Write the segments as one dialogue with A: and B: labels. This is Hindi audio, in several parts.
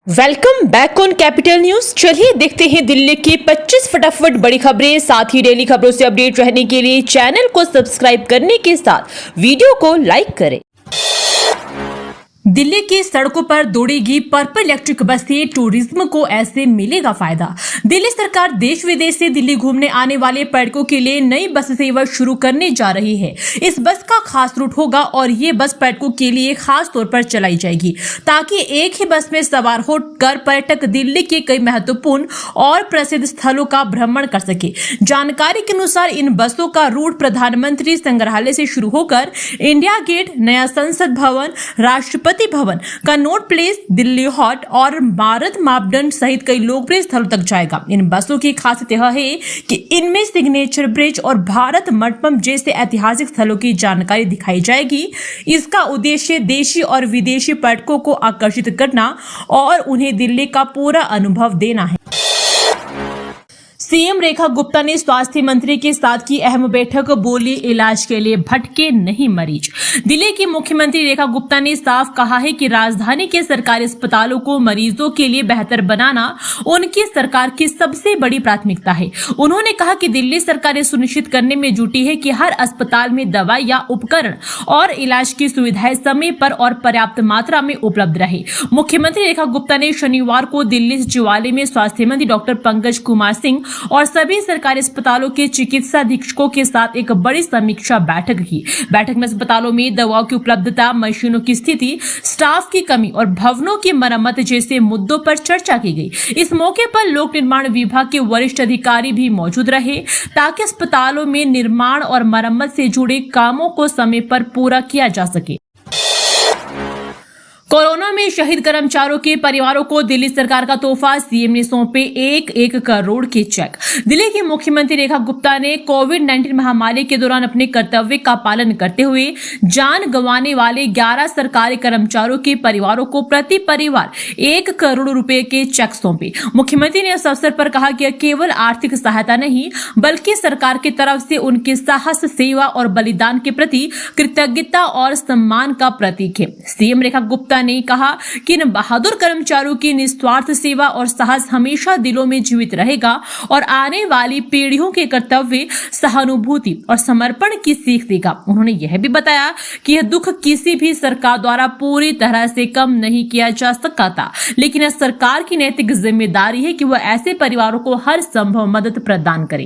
A: Welcome back on capital news. चलिए देखते हैं दिल्ली की 25 फटाफट बड़ी खबरें। साथ ही डेली खबरों से अपडेट रहने के लिए चैनल को सब्सक्राइब करने के साथ वीडियो को लाइक करें। दिल्ली की सड़कों पर दौड़ेगी पर्पल इलेक्ट्रिक बसें, टूरिज्म को ऐसे मिलेगा फायदा। दिल्ली सरकार देश विदेश से दिल्ली घूमने आने वाले पर्यटकों के लिए नई बस सेवा शुरू करने जा रही है। इस बस का खास रूट होगा और ये बस पर्यटकों के लिए खास तौर पर चलाई जाएगी ताकि एक ही बस में सवार होकर पर्यटक दिल्ली के कई महत्वपूर्ण और प्रसिद्ध स्थलों का भ्रमण कर सके। जानकारी के अनुसार इन बसों का रूट प्रधानमंत्री संग्रहालय से शुरू होकर इंडिया गेट, नया संसद भवन, Rashtrapati Bhavan, Connaught place, Delhi hot और भारत मापदंड सहित कई लोकप्रिय स्थलों तक जाएगा। इन बसों की खासियत यह है कि इनमें सिग्नेचर ब्रिज और भारत मंडपम जैसे ऐतिहासिक स्थलों की जानकारी दिखाई जाएगी। इसका उद्देश्य देशी और विदेशी पर्यटकों को आकर्षित करना और उन्हें दिल्ली का पूरा अनुभव देना है। सीएम रेखा गुप्ता ने स्वास्थ्य मंत्री के साथ की अहम बैठक, बोली इलाज के लिए भटके नहीं मरीज। दिल्ली की मुख्यमंत्री रेखा गुप्ता ने साफ कहा है कि राजधानी के सरकारी अस्पतालों को मरीजों के लिए बेहतर बनाना उनकी सरकार की सबसे बड़ी प्राथमिकता है। उन्होंने कहा कि दिल्ली सरकार सुनिश्चित करने में जुटी है कि हर अस्पताल में दवा या उपकरण और इलाज की सुविधाएं समय पर और पर्याप्त मात्रा में उपलब्ध रहे। मुख्यमंत्री रेखा गुप्ता ने शनिवार को दिल्ली सचिवालय में स्वास्थ्य मंत्री डॉक्टर पंकज कुमार सिंह और सभी सरकारी अस्पतालों के चिकित्सा अधीक्षकों के साथ एक बड़ी समीक्षा बैठक की। बैठक में अस्पतालों में दवाओं की उपलब्धता, मशीनों की स्थिति, स्टाफ की कमी और भवनों की मरम्मत जैसे मुद्दों पर चर्चा की गई। इस मौके पर लोक निर्माण विभाग के वरिष्ठ अधिकारी भी मौजूद रहे ताकि अस्पतालों में निर्माण और मरम्मत से जुड़े कामों को समय पर पूरा किया जा सके। कोरोना में शहीद कर्मचारियों के परिवारों को दिल्ली सरकार का तोहफा, सीएम ने सौंपे 1-1 करोड़ के चेक। दिल्ली की मुख्यमंत्री रेखा गुप्ता ने कोविड-19 महामारी के दौरान अपने कर्तव्य का पालन करते हुए जान गंवाने वाले 11 सरकारी कर्मचारियों के परिवारों को प्रति परिवार 1 करोड़ रुपए के चेक सौंपे। मुख्यमंत्री ने इस अवसर पर कहा कि केवल आर्थिक सहायता नहीं बल्कि सरकार की तरफ से उनके साहस, सेवा और बलिदान के प्रति कृतज्ञता और सम्मान का प्रतीक है। सीएम रेखा गुप्ता ने कहा कि इन बहादुर कर्मचारियों की निस्वार्थ सेवा और साहस हमेशा दिलों में जीवित रहेगा और आने वाली पीढ़ियों के कर्तव्य, सहानुभूति और समर्पण की सीख देगा। उन्होंने यह भी बताया कि यह दुख किसी भी सरकार द्वारा पूरी तरह से कम नहीं किया जा सकता था, लेकिन यह सरकार की नैतिक जिम्मेदारी है कि वह ऐसे परिवारों को हर संभव मदद प्रदान करे।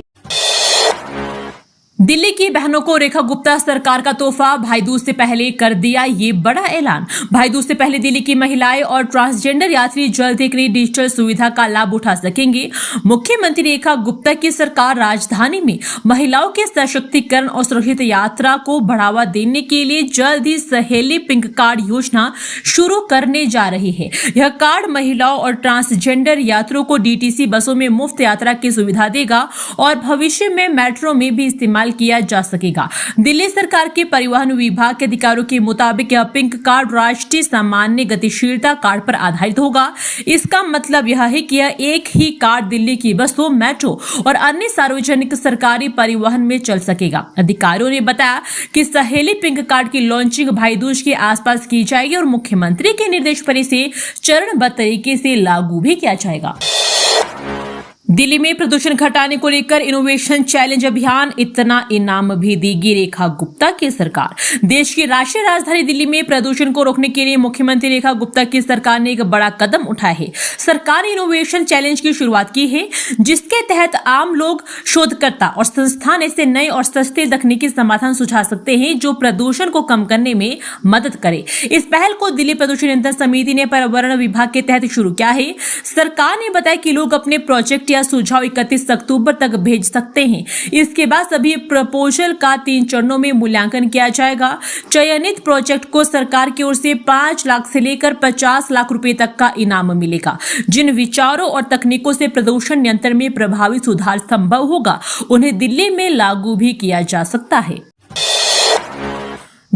A: दिल्ली की बहनों को रेखा गुप्ता सरकार का तोहफा, भाई दूज से पहले कर दिया ये बड़ा ऐलान। भाई दूज से पहले दिल्ली की महिलाएं और ट्रांसजेंडर यात्री जल्द एक नई डिजिटल सुविधा का लाभ उठा सकेंगे। मुख्यमंत्री रेखा गुप्ता की सरकार राजधानी में महिलाओं के सशक्तिकरण और सुरक्षित यात्रा को बढ़ावा देने के लिए जल्द ही सहेली पिंक कार्ड योजना शुरू करने जा रही है। यह कार्ड महिलाओं और ट्रांसजेंडर यात्रियों को डीटीसी बसों में मुफ्त यात्रा की सुविधा देगा और भविष्य में मेट्रो में भी इस्तेमाल किया जा सकेगा। दिल्ली सरकार के परिवहन विभाग के अधिकारियों के मुताबिक यह पिंक कार्ड राष्ट्रीय सामान्य गतिशीलता कार्ड पर आधारित होगा। इसका मतलब यह है कि यह एक ही कार्ड दिल्ली की बसों, मेट्रो और अन्य सार्वजनिक सरकारी परिवहन में चल सकेगा। अधिकारियों ने बताया कि सहेली पिंक कार्ड की लॉन्चिंग भाई दूज के आसपास की जाएगी और मुख्यमंत्री के निर्देश पर इसे चरणबद्ध तरीके से लागू भी किया जाएगा। दिल्ली में प्रदूषण घटाने को लेकर इनोवेशन चैलेंज अभियान, इतना इनाम भी देगी रेखा गुप्ता की सरकार। देश की राष्ट्रीय राजधानी दिल्ली में प्रदूषण को रोकने के लिए मुख्यमंत्री रेखा गुप्ता की सरकार ने एक बड़ा कदम उठाया है। सरकार ने इनोवेशन चैलेंज की शुरुआत की है जिसके तहत आम लोग, शोधकर्ता और संस्थान ऐसे नए और सस्ते तकनीकी समाधान सुझा सकते हैं जो प्रदूषण को कम करने में मदद करे। इस पहल को दिल्ली प्रदूषण नियंत्रण समिति ने पर्यावरण विभाग के तहत शुरू किया है। सरकार ने बताया कि लोग अपने प्रोजेक्ट सुझाव 31 अक्टूबर तक भेज सकते हैं। इसके बाद सभी प्रपोजल का 3 चरणों में मूल्यांकन किया जाएगा। चयनित प्रोजेक्ट को सरकार की ओर से 5 लाख से लेकर 50 लाख रुपए तक का इनाम मिलेगा। जिन विचारों और तकनीकों से प्रदूषण नियंत्रण में प्रभावी सुधार संभव होगा उन्हें दिल्ली में लागू भी किया जा सकता है।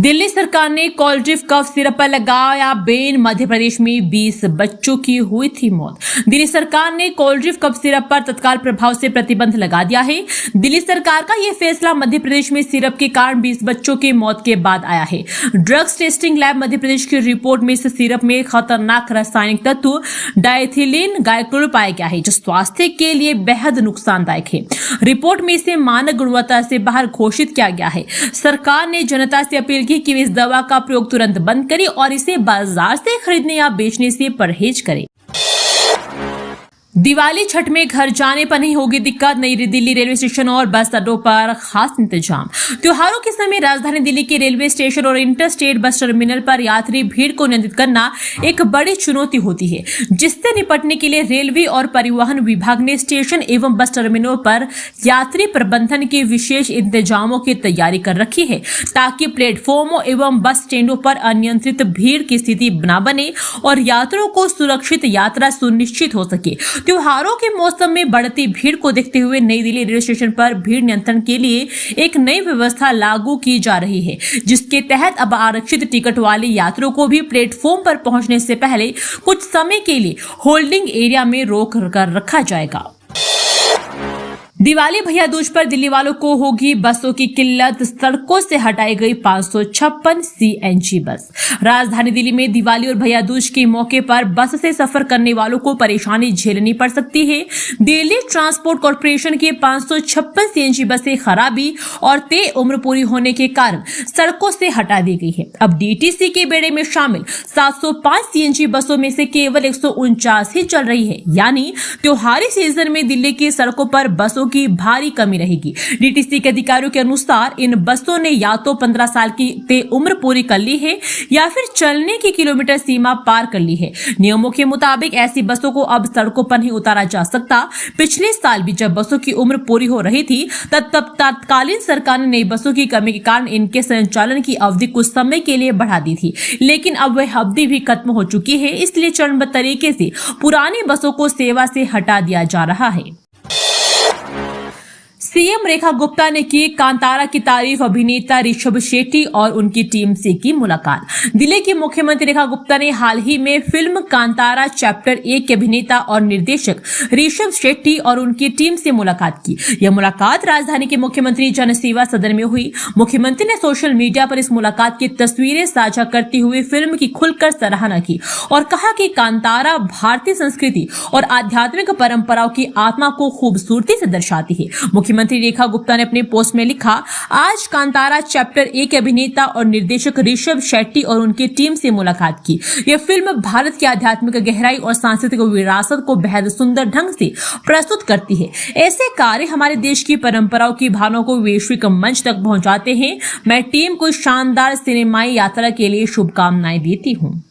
A: दिल्ली सरकार ने कोल्ड्रिफ कफ सिरप पर लगाया बैन। मध्य प्रदेश में 20 बच्चों की हुई थी मौत। दिल्ली सरकार ने कोल्ड्रिफ कफ सिरप पर तत्काल प्रभाव से प्रतिबंध लगा दिया है। दिल्ली सरकार का यह फैसला मध्य प्रदेश में सिरप के कारण 20 बच्चों की मौत के बाद आया है। Drugs testing lab Madhya Pradesh की रिपोर्ट में इस सिरप में खतरनाक रासायनिक तत्व डाइथिलीन ग्लाइकोल पाया गया है, जो स्वास्थ्य के लिए बेहद नुकसानदायक है। रिपोर्ट में इसे मानक गुणवत्ता से बाहर घोषित किया गया है। सरकार ने जनता से अपील की कि वे इस दवा का प्रयोग तुरंत बंद करें और इसे बाजार से खरीदने या बेचने से परहेज करें। दिवाली छठ में घर जाने पर नहीं होगी दिक्कत। नई दिल्ली रेलवे स्टेशन और बस अड्डों पर खास इंतजाम। त्योहारों के समय राजधानी दिल्ली के रेलवे स्टेशन और इंटरस्टेट बस टर्मिनल पर यात्री भीड़ को नियंत्रित करना एक बड़ी चुनौती होती है, जिससे निपटने के लिए रेलवे और परिवहन विभाग ने स्टेशन एवं बस टर्मिनलों पर यात्री प्रबंधन के विशेष इंतजामों की तैयारी कर रखी है, ताकि प्लेटफॉर्मों एवं बस स्टैंडों पर अनियंत्रित भीड़ की स्थिति न बने और यात्रियों को सुरक्षित यात्रा सुनिश्चित हो सके। त्योहारों के मौसम में बढ़ती भीड़ को देखते हुए नई दिल्ली रेलवे स्टेशन पर भीड़ नियंत्रण के लिए एक नई व्यवस्था लागू की जा रही है, जिसके तहत अब आरक्षित टिकट वाले यात्रियों को भी प्लेटफॉर्म पर पहुंचने से पहले कुछ समय के लिए होल्डिंग एरिया में रोक कर रखा जाएगा। दिवाली भैया दूज पर दिल्ली वालों को होगी बसों की किल्लत। सड़कों से हटाई गई 556 सीएनजी बस। राजधानी दिल्ली में दिवाली और भैया दूज के मौके पर बस से सफर करने वालों को परेशानी झेलनी पड़ सकती है। दिल्ली ट्रांसपोर्ट कॉर्पोरेशन की 556 सीएनजी बसें खराबी और तय उम्र पूरी होने के कारण सड़कों से हटा दी गई है। अब डीटीसी के बेड़े में शामिल 705 सीएनजी बसों में से केवल 149 ही चल रही है, यानी त्योहारी सीजन में दिल्ली की सड़कों पर बसों की भारी कमी रहेगी। डीटीसी के अधिकारियों के अनुसार इन बसों ने या तो 15 साल की तय उम्र पूरी कर ली है या फिर चलने की किलोमीटर सीमा पार कर ली है। नियमों के मुताबिक ऐसी बसों को अब सड़कों पर नहीं उतारा जा सकता। पिछले साल भी जब बसों की उम्र पूरी हो रही थी तब तत्कालीन सरकार ने नई बसों की कमी के कारण इनके संचालन की अवधि कुछ समय के लिए बढ़ा दी थी, लेकिन अब वह अवधि भी खत्म हो चुकी है। इसलिए चरणबद्ध तरीके से पुरानी बसों को सेवा से हटा दिया जा रहा है। सीएम रेखा गुप्ता ने की कांतारा की तारीफ। अभिनेता ऋषभ शेट्टी और उनकी टीम से की मुलाकात। दिल्ली की मुख्यमंत्री रेखा गुप्ता ने हाल ही में फिल्म कांतारा चैप्टर 1 के अभिनेता और निर्देशक ऋषभ शेट्टी और उनकी टीम से मुलाकात की। यह मुलाकात राजधानी के मुख्यमंत्री जनसेवा सदन में हुई। मुख्यमंत्री ने सोशल मीडिया पर इस मुलाकात की तस्वीरें साझा करते हुए फिल्म की खुलकर सराहना की और कहा कि कांतारा भारतीय संस्कृति और आध्यात्मिक परंपराओं की आत्मा को खूबसूरती से दर्शाती है। मुख्यमंत्री रेखा गुप्ता ने अपने पोस्ट में लिखा, आज कांतारा चैप्टर 1 के अभिनेता और निर्देशक ऋषभ शेट्टी और उनकी टीम से मुलाकात की। यह फिल्म भारत की आध्यात्मिक गहराई और सांस्कृतिक विरासत को बेहद सुंदर ढंग से प्रस्तुत करती है। ऐसे कार्य हमारे देश की परंपराओं की भावनाओं को वैश्विक मंच तक पहुंचाते हैं। मैं टीम को शानदार सिनेमाई यात्रा के लिए शुभकामनाएं देती हूँ।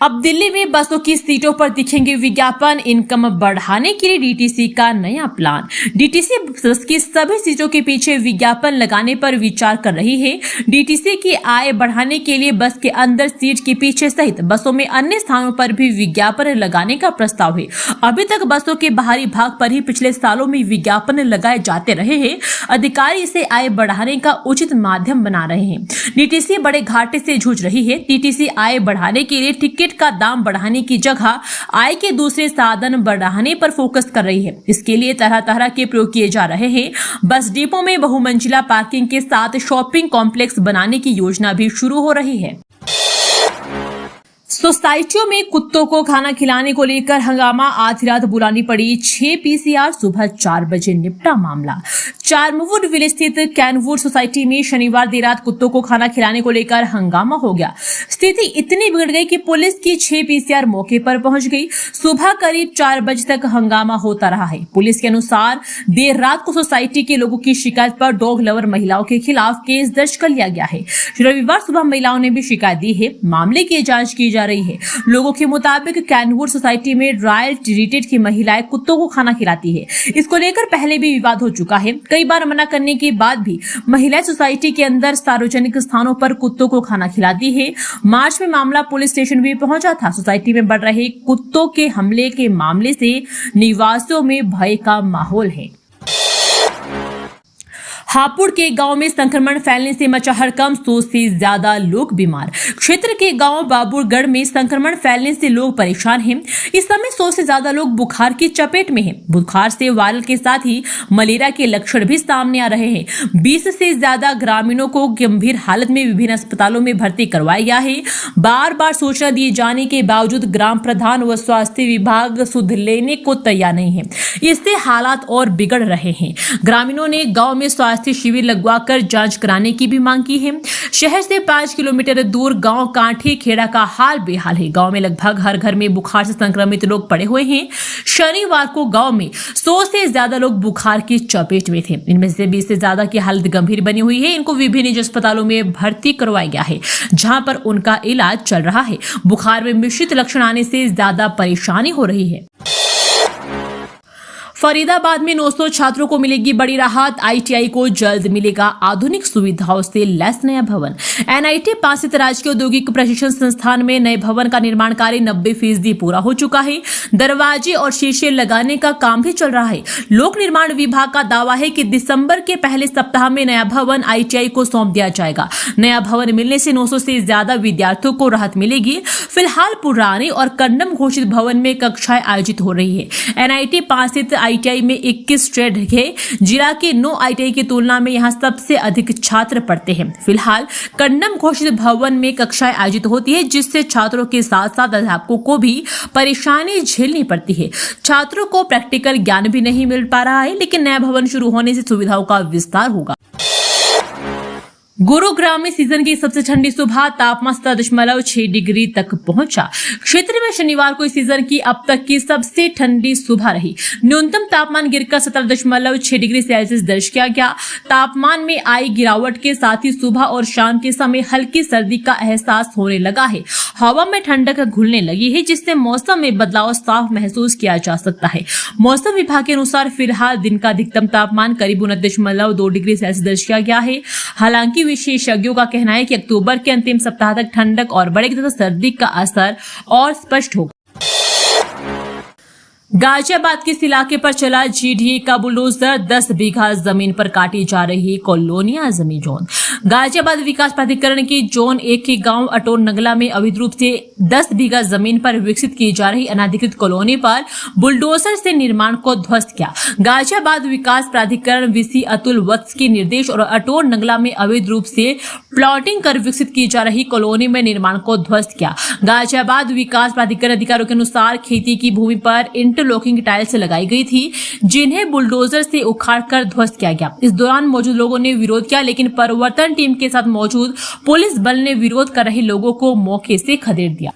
A: अब दिल्ली में बसों की सीटों पर दिखेंगे विज्ञापन। इनकम बढ़ाने के लिए डीटीसी का नया प्लान। डीटीसी बस की सभी सीटों के पीछे विज्ञापन लगाने पर विचार कर रही है। डीटीसी की आय बढ़ाने के लिए बस के अंदर सीट के पीछे सहित बसों में अन्य स्थानों पर भी विज्ञापन लगाने का प्रस्ताव है। अभी तक बसों के बाहरी भाग पर ही पिछले सालों में विज्ञापन लगाए जाते रहे हैं। अधिकारी इसे आय बढ़ाने का उचित माध्यम बना रहे हैं। डीटीसी बड़े घाटे से जूझ रही है। डीटीसी आय बढ़ाने के लिए टिकट का दाम बढ़ाने की जगह आय के दूसरे साधन बढ़ाने पर फोकस कर रही है। इसके लिए तरह तरह के प्रयोग किए जा रहे हैं। बस डिपो में बहुमंजिला पार्किंग के साथ शॉपिंग कॉम्प्लेक्स बनाने की योजना भी शुरू हो रही है। सोसाइटियों में कुत्तों को खाना खिलाने को लेकर हंगामा। आधी रात बुलानी पड़ी 6 पीसीआर। सुबह 4 बजे निपटा मामला। चार्मवुड विलेज स्थित कैनवुड सोसाइटी में शनिवार देर रात कुत्तों को खाना खिलाने को लेकर हंगामा हो गया। स्थिति इतनी बिगड़ गई कि पुलिस की 6 पीसीआर मौके पर पहुंच गई। सुबह करीब 4 बजे तक हंगामा होता रहा है। पुलिस के अनुसार देर रात को सोसाइटी के लोगों की शिकायत पर डॉग लवर महिलाओं के खिलाफ केस दर्ज कर लिया गया है। रविवार सुबह महिलाओं ने भी शिकायत दी है। मामले की जांच की जा रही है। लोगों के मुताबिक कैनवुड सोसाइटी में रॉयल ट्रीटेड की महिलाएं कुत्तों को खाना खिलाती है। इसको लेकर पहले भी विवाद हो चुका है। कई बार मना करने के बाद भी महिलाएं सोसाइटी के अंदर सार्वजनिक स्थानों पर कुत्तों को खाना खिलाती है। मार्च में मामला पुलिस स्टेशन भी पहुंचा था। सोसाइटी में बढ़ रहे कुत्तों के हमले के मामले से निवासियों में भय का माहौल है। हापुड़ के गांव में संक्रमण फैलने से मचा हड़कंप, 100 से ज्यादा लोग बीमार। क्षेत्र के गांव बाबूरगढ़ में संक्रमण फैलने से लोग परेशान हैं। इस समय 100 से ज्यादा लोग बुखार की चपेट में हैं। बुखार से वायरल के साथ ही मलेरिया के लक्षण भी सामने आ रहे हैं। 20 से ज्यादा ग्रामीणों को गंभीर हालत में विभिन्न अस्पतालों में भर्ती करवाया गया है। बार बार सूचना दिए जाने के बावजूद ग्राम प्रधान व स्वास्थ्य विभाग सुध लेने को तैयार नहीं है। इससे हालात और बिगड़ रहे हैं। ग्रामीणों ने गाँव में स्वास्थ्य शिविर लगवाकर जांच कराने की भी मांग की है। शहर से 5 किलोमीटर दूर गांव कांठी खेड़ा का हाल बेहाल है। गांव में लगभग हर घर में बुखार से संक्रमित लोग पड़े हुए हैं। शनिवार को गांव में 100 से ज्यादा लोग बुखार की चपेट में थे। इनमें से 20 से ज्यादा की हालत गंभीर बनी हुई है। इनको विभिन्न निजी अस्पतालों में भर्ती करवाया गया है, जहां पर उनका इलाज चल रहा है। बुखार में मिश्रित लक्षण आने से ज्यादा परेशानी हो रही है। फरीदाबाद में 900 छात्रों को मिलेगी बड़ी राहत। आईटीआई को जल्द मिलेगा आधुनिक सुविधाओं से लैस नया भवन। एनआईटी पासित राजकीय औद्योगिक प्रशिक्षण संस्थान में नए भवन का निर्माण कार्य 90% पूरा हो चुका है। दरवाजे और शीशे लगाने का काम भी चल रहा है। लोक निर्माण विभाग का दावा है कि दिसंबर के पहले सप्ताह में नया भवन आईटीआई को सौंप दिया जाएगा। नया भवन मिलने से 900 से ज्यादा विद्यार्थियों को राहत मिलेगी। फिलहाल पुराने और कंडम घोषित भवन में कक्षाएं आयोजित हो रही है। एनआईटी पासित आईटीआई में 21 ट्रेड है। जिला के 9 आईटीआई की तुलना में यहां सबसे अधिक छात्र पढ़ते हैं। फिलहाल कंडम घोषित भवन में कक्षाएं आयोजित होती है, जिससे छात्रों के साथ साथ अध्यापकों को भी परेशानी झेलनी पड़ती है। छात्रों को प्रैक्टिकल ज्ञान भी नहीं मिल पा रहा है, लेकिन नया भवन शुरू होने से सुविधाओं का विस्तार होगा। गुरुग्राम में सीजन की सबसे ठंडी सुबह, तापमान 17.6 डिग्री तक पहुंचा। क्षेत्र में शनिवार को इस सीजन की अब तक की सबसे ठंडी सुबह रही। न्यूनतम तापमान गिरकर 17.6 डिग्री सेल्सियस दर्ज किया गया। तापमान में आई गिरावट के साथ ही सुबह और शाम के समय हल्की सर्दी का एहसास होने लगा है। हवा में ठंडक घुलने लगी है, जिससे मौसम में बदलाव साफ महसूस किया जा सकता है। मौसम विभाग के अनुसार फिलहाल दिन का अधिकतम तापमान करीब 29.2 डिग्री सेल्सियस दर्ज किया गया है। हालांकि विशेषज्ञों का कहना है कि अक्टूबर के अंतिम सप्ताह तक ठंडक और बढ़ेगी तथा सर्दी का असर और स्पष्ट होगा। गाजियाबाद के इस इलाके पर चला जीडीए का बुलडोजर, 10 बीघा जमीन पर काटी जा रही कॉलोनियां जमीन जोन। गाजियाबाद विकास प्राधिकरण की जोन 1 के गांव अटोर नगला में अवैध रूप से 10 बीघा जमीन पर विकसित की जा रही अनाधिकृत कॉलोनी पर बुलडोजर से निर्माण को ध्वस्त किया। गाजियाबाद विकास प्राधिकरण वीसी अतुल वत्स के निर्देश और अटोर नगला में अवैध रूप से प्लॉटिंग कर विकसित की जा रही कॉलोनी में निर्माण को ध्वस्त किया। गाजियाबाद विकास प्राधिकरण अधिकारियों के अनुसार खेती की भूमि पर इंटरलॉकिंग टाइल्स लगाई गई थी, जिन्हें बुलडोजर से उखाड़कर ध्वस्त किया गया। इस दौरान मौजूद लोगों ने विरोध किया, लेकिन परिवर्तन टीम के साथ मौजूद पुलिस बल ने विरोध कर रहे लोगों को मौके से खदेड़ दिया।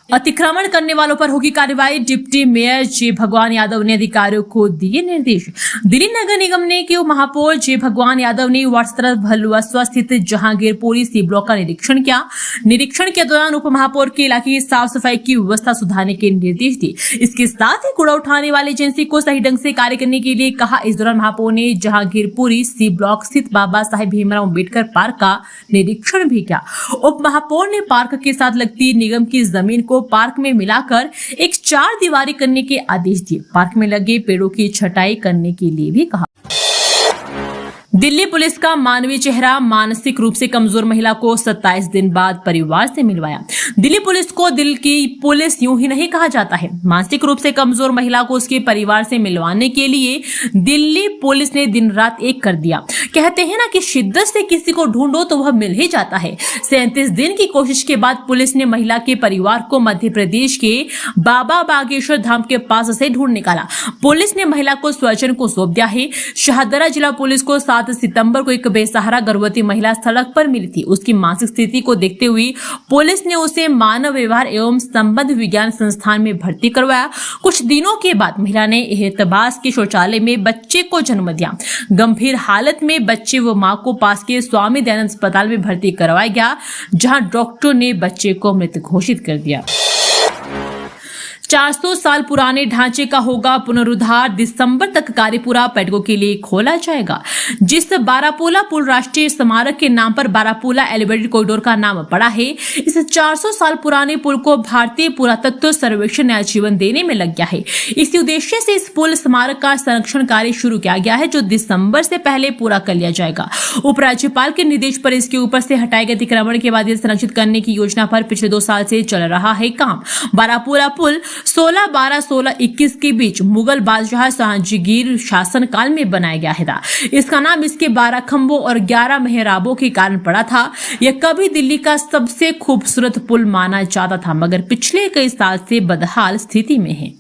A: अतिक्रमण करने वालों पर होगी कार्रवाई, डिप्टी मेयर जे भगवान यादव ने अधिकारियों को दिए निर्देश। दिल्ली नगर निगम ने के महापौर जे भगवान यादव ने वार्ड 17 भलुआसवा स्थित जहांगीरपुरी सी ब्लॉक का निरीक्षण किया। निरीक्षण के दौरान उप महापौर के इलाके की साफ सफाई की व्यवस्था सुधारने के निर्देश दिए। इसके साथ ही कूड़ा उठाने वाली एजेंसी को सही ढंग से कार्य करने के लिए कहा। इस दौरान महापौर ने जहांगीरपुरी सी ब्लॉक स्थित बाबा साहेब भीमराव अम्बेडकर पार्क का निरीक्षण भी किया। उप महापौर ने पार्क के साथ लगती निगम की जमीन को पार्क में मिलाकर एक 4 दीवारी करने के आदेश दिए। पार्क में लगे पेड़ों की छटाई करने के लिए भी कहा। दिल्ली पुलिस का मानवीय चेहरा, मानसिक रूप से कमजोर महिला को 27 दिन बाद परिवार से मिलवाया। दिल्ली पुलिस को दिल की पुलिस यूं ही नहीं कहा जाता है। मानसिक रूप से कमजोर महिला को उसके परिवार से मिलवाने के लिए दिल्ली पुलिस ने दिन रात एक कर दिया। कहते हैं ना कि शिद्दत से किसी को ढूंढो तो वह मिल ही जाता है। 37 दिन की कोशिश के बाद पुलिस ने महिला के परिवार को मध्य प्रदेश के बाबा बागेश्वर धाम के पास से ढूंढ निकाला। पुलिस ने महिला को स्वजन को सौंप दिया है। शाहदरा जिला पुलिस को 7 सितंबर को एक बेसहारा गर्भवती महिला सड़क पर मिली थी। उसकी मानसिक स्थिति को देखते हुए पुलिस ने उसे मानव व्यवहार एवं संबंध विज्ञान संस्थान में भर्ती करवाया। कुछ दिनों के बाद महिला ने एहतबास के शौचालय में बच्चे को जन्म दिया। गंभीर हालत में बच्चे व मां को पास के स्वामी दयानंद अस्पताल में भर्ती करवाया गया, जहां डॉक्टर ने बच्चे को मृत घोषित कर दिया। 400 साल पुराने ढांचे का होगा पुनरुद्धार, दिसंबर तक कार्य पूरा, पर्यटकों के लिए खोला जाएगा। जिस बारापूला पुल राष्ट्रीय स्मारक के नाम पर बारापूला एलिवेटेड कॉरिडोर का नाम पड़ा है, इस 400 साल पुराने पुल को भारतीय पुरातत्व सर्वेक्षण नया जीवन देने में लग गया है। इसी उद्देश्य से इस पुल स्मारक का संरक्षण कार्य शुरू किया गया है, जो दिसंबर से पहले पूरा कर लिया जाएगा। उपराज्यपाल के निर्देश पर इसके ऊपर से हटाए गए अतिक्रमण के बाद इसे संरक्षित करने की योजना पर पिछले 2 साल से चल रहा है काम। बारापूला पुल 1612-1621 के बीच मुगल बादशाह जहांगीर शासन काल में बनाया गया था। इसका नाम इसके 12 खंभों और 11 मेहराबों के कारण पड़ा था। यह कभी दिल्ली का सबसे खूबसूरत पुल माना जाता था, मगर पिछले कई साल से बदहाल स्थिति में है।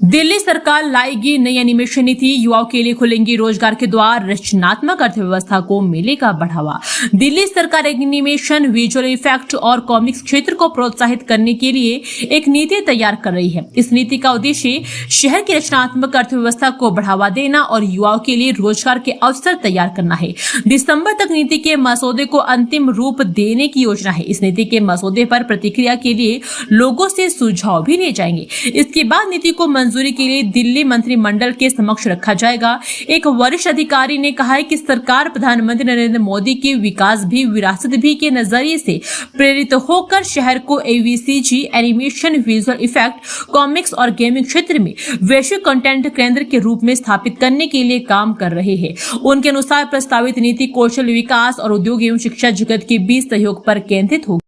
A: दिल्ली सरकार लाएगी नई एनिमेशन नीति, युवाओं के लिए खुलेंगी रोजगार के द्वार, रचनात्मक अर्थव्यवस्था को मिलेगा बढ़ावा। दिल्ली सरकार एनिमेशन, विजुअल इफेक्ट और कॉमिक्स क्षेत्र को प्रोत्साहित करने के लिए एक नीति तैयार कर रही है। इस नीति का उद्देश्य शहर की रचनात्मक अर्थव्यवस्था को बढ़ावा देना और युवाओं के लिए रोजगार के अवसर तैयार करना है। दिसंबर तक नीति के मसौदे को अंतिम रूप देने की योजना है। इस नीति के मसौदे पर प्रतिक्रिया के लिए लोगों से सुझाव भी लिए जाएंगे। इसके बाद नीति को मंजूरी के लिए दिल्ली मंत्रिमंडल के समक्ष रखा जाएगा। एक वरिष्ठ अधिकारी ने कहा है कि सरकार प्रधानमंत्री नरेंद्र मोदी की विकास भी विरासत भी के नजरिए से प्रेरित होकर शहर को एवीसीजी, एनिमेशन, विजुअल इफेक्ट, कॉमिक्स और गेमिंग क्षेत्र में वैश्विक कंटेंट केंद्र के रूप में स्थापित करने के लिए काम कर रहे हैं। उनके अनुसार प्रस्तावित नीति कौशल विकास और उद्योग एवं शिक्षा जगत के बीच सहयोग पर केंद्रित होगी।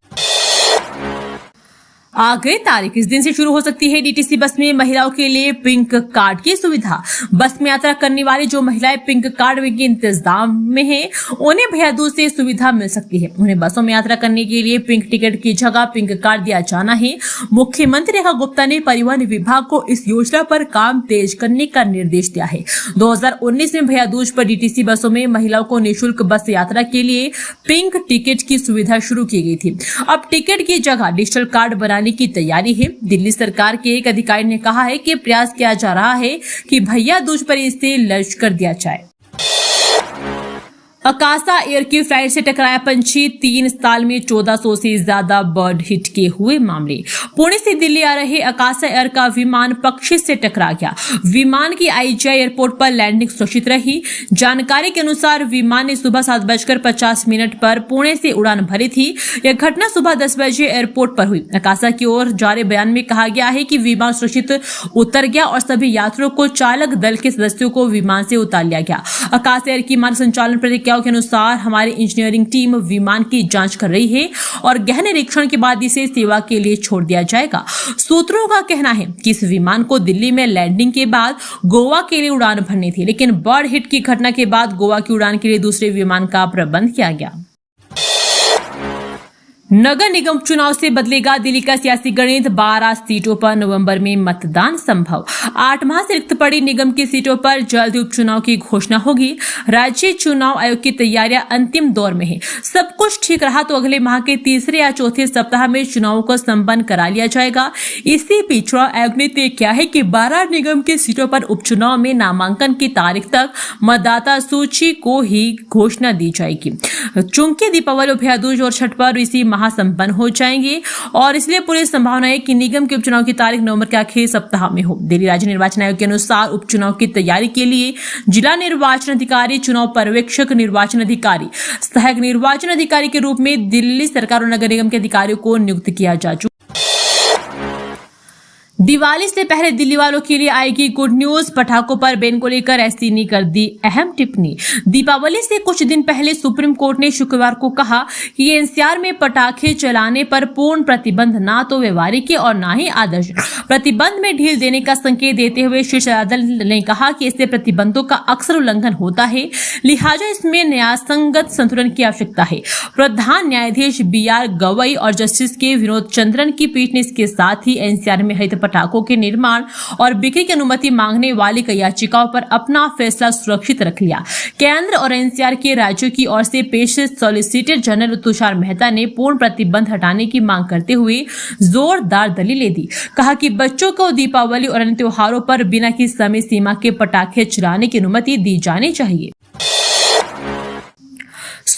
A: आ गई तारीख, इस दिन से शुरू हो सकती है डीटीसी बस में महिलाओं के लिए पिंक कार्ड की सुविधा। बस में यात्रा करने वाली जो महिलाएं पिंक कार्ड के इंतजाम में हैं, उन्हें भैया दूज से सुविधा मिल सकती है। उन्हें बसों में यात्रा करने के लिए पिंक टिकट की जगह पिंक कार्ड दिया जाना है। मुख्यमंत्री रेखा गुप्ता ने परिवहन विभाग को इस योजना पर काम तेज करने का निर्देश दिया है। 2019 में भैया दूज पर डीटीसी बसों में महिलाओं को निःशुल्क बस यात्रा के लिए पिंक टिकट की सुविधा शुरू की गई थी। अब टिकट की जगह डिजिटल कार्ड बनाने की तैयारी है। दिल्ली सरकार के एक अधिकारी ने कहा है कि प्रयास किया जा रहा है कि भैया दूज पर इसे लॉन्च कर दिया जाए। अकासा एयर की फ्लाइट से टकराया पंछी, 3 साल में 1400 से ज्यादा बर्ड हिट के हुए मामले। पुणे से दिल्ली आ रहे अकासा एयर का विमान पक्षी से टकरा गया। विमान की आईजीआई एयरपोर्ट पर लैंडिंग सुरक्षित रही। जानकारी के अनुसार विमान ने सुबह 7:50 पर पुणे से उड़ान भरी थी। यह घटना सुबह 10 बजे एयरपोर्ट पर हुई। अकासा की ओर जारी बयान में कहा गया है कि विमान सुरक्षित उतर गया और सभी यात्रियों को चालक दल के सदस्यों को विमान से उतार लिया गया। अकासा एयर की मार्ग संचालन प्रतिक्रियाओं के अनुसार हमारी इंजीनियरिंग टीम विमान की जांच कर रही है और गहन निरीक्षण के बाद इसे सेवा के लिए छोड़ दिया जाएगा। सूत्रों का कहना है कि इस विमान को दिल्ली में लैंडिंग के बाद गोवा के लिए उड़ान भरनी थी, लेकिन बर्ड हिट की घटना के बाद गोवा की उड़ान के लिए दूसरे विमान का प्रबंध किया गया। नगर निगम उपचुनाव से बदलेगा दिल्ली का सियासी गणित, 12 सीटों पर नवंबर में मतदान संभव। 8 माह से रिक्त पड़ी निगम की सीटों पर जल्द ही उपचुनाव की घोषणा होगी। राज्य चुनाव आयोग की तैयारियां अंतिम दौर में है। सब कुछ ठीक रहा तो अगले माह के तीसरे या चौथे सप्ताह में चुनावों को संपन्न करा लिया जाएगा। इसी बीच चुनाव आयोग ने तय किया है कि 12 निगम की सीटों पर उपचुनाव में नामांकन की तारीख तक मतदाता सूची को ही घोषणा दी जाएगी। चूंकि दीपावली, भैया दूज और छठ पर्व इसी संपन्न हो जाएंगे और इसलिए पूरी संभावना है कि निगम के उपचुनाव की तारीख नवंबर के आखिरी सप्ताह में हो। दिल्ली राज्य निर्वाचन आयोग के अनुसार उपचुनाव की तैयारी के लिए जिला निर्वाचन अधिकारी, चुनाव पर्यवेक्षक, निर्वाचन अधिकारी, सहायक निर्वाचन अधिकारी के रूप में दिल्ली सरकार और नगर निगम के अधिकारियों को नियुक्त किया जा चुका। दिवाली से पहले दिल्ली वालों के लिए आएगी गुड न्यूज, पटाखों पर बैन को लेकर एससी ने कर दी अहम टिप्पणी। दीपावली से कुछ दिन पहले सुप्रीम कोर्ट ने शुक्रवार को कहा कि एनसीआर में पटाखे चलाने पर पूर्ण प्रतिबंध ना तो व्यवहारिक और ना ही आदर्श। प्रतिबंध में ढील देने का संकेत देते हुए शीर्ष अदालत ने कहा कि इससे प्रतिबंधों का अक्सर उल्लंघन होता है, लिहाजा इसमें न्यायसंगत संतुलन की आवश्यकता है। प्रधान न्यायाधीश BR गवई और जस्टिस के विनोद चंद्रन की पीठ ने इसके साथ ही एनसीआर में हरित पटाखों के निर्माण और बिक्री की अनुमति मांगने वाली कई याचिकाओं पर अपना फैसला सुरक्षित रख लिया। केंद्र और एनसीआर के राज्यों की ओर से पेश सॉलिसिटर जनरल तुषार मेहता ने पूर्ण प्रतिबंध हटाने की मांग करते हुए जोरदार दलीलें दी। कहा कि बच्चों को दीपावली और अन्य त्योहारों पर बिना किसी समय सीमा के पटाखे चलाने की अनुमति दी जानी चाहिए।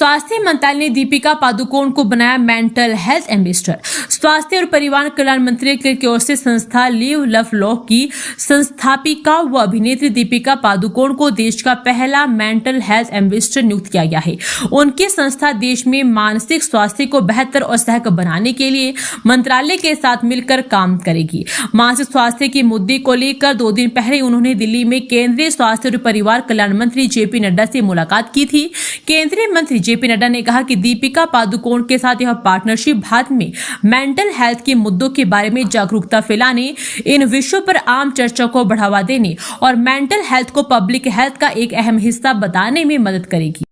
A: स्वास्थ्य मंत्रालय ने दीपिका पादुकोण को बनाया मेंटल हेल्थ एम्बेसडर। स्वास्थ्य और परिवार कल्याण मंत्री की ओर से संस्था लिव लव लॉक की संस्थापिका व अभिनेत्री दीपिका पादुकोण को देश का पहला मेंटल हेल्थ एम्बेसडर नियुक्त किया गया है। उनकी संस्था देश में मानसिक स्वास्थ्य को बेहतर और सहज बनाने के लिए मंत्रालय के साथ मिलकर काम करेगी। मानसिक स्वास्थ्य के मुद्दे को लेकर 2 दिन पहले उन्होंने दिल्ली में केंद्रीय स्वास्थ्य और परिवार कल्याण मंत्री जेपी नड्डा से मुलाकात की थी। केंद्रीय मंत्री जेपी नड्डा ने कहा कि दीपिका पादुकोण के साथ यह पार्टनरशिप भारत में मेंटल हेल्थ के मुद्दों के बारे में जागरूकता फैलाने, इन विषयों पर आम चर्चा को बढ़ावा देने और मेंटल हेल्थ को पब्लिक हेल्थ का एक अहम हिस्सा बताने में मदद करेगी।